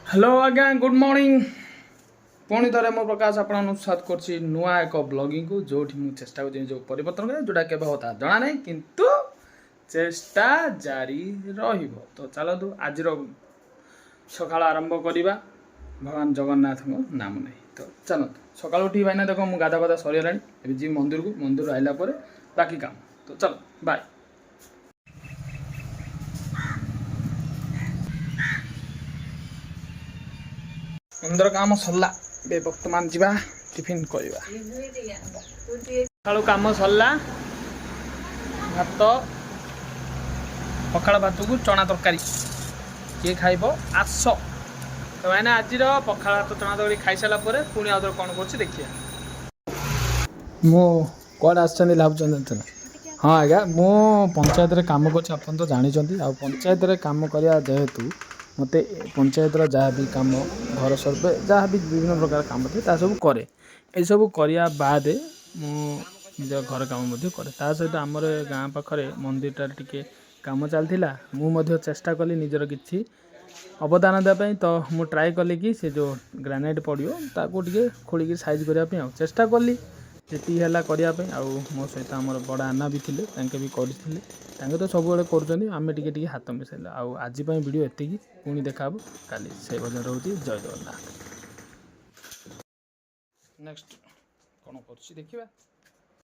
Hello आज्ञा good morning पुणी थे मो प्रकाश आपन स्वागत कर नुआ एक ब्लॉगिंग को जो मुझे चेष्टा कर जो परिवर्तन करे जोटा के होता जना नहीं किंतु चेष्टा जारी रहिबो। तो चलतु आज सकाल आरंभ करवा भगवान जगन्नाथ नाम नहीं। तो चलतु सकाल उठी भाईना देख मुझे गाधा बाधा सरीगला जी मंदिर को मंदिर आइला बाकी काम। तो चलो बाय। मंदिर काम सरला बर्तमान जावा टिफिन करवा सकालू काम सरला भात पखाड़ भात को चना तरकारी किए खाइब आस। तो मैंने आज पखाड़ भात चना तरकारी खाई सारा पुणी आउे कौन कर देखिए मो कौन आसुँच हाँ आज्ञा मु पंचायत काम कर तो जानते आ पंचायत काम करवा जेहेतु मत पंचायत जहाँ भी कम घर सर्वे जहाँ भी विभिन्न प्रकार काम थे सब कै सब करने बाद निज घर काम कै सहित आमर गाँ पाखे मंदिरटा टे कम चलता मुझे चेष्टा कली निजर किसी अवदान देवाई। तो मु ट्राए कली कि से जो ग्रानाइट पड़ो ताकू टे खोलिक साइज करने चेष्टा कली जी है करने मो सहित आम बड़ आना भी थे भी करते तो सब करें टे हाथ मिसाइल आज वीडियो एति पुणी देखा काली से भजन रोचे जय जगन्नाथ नेक्स्ट कौन कर देखा।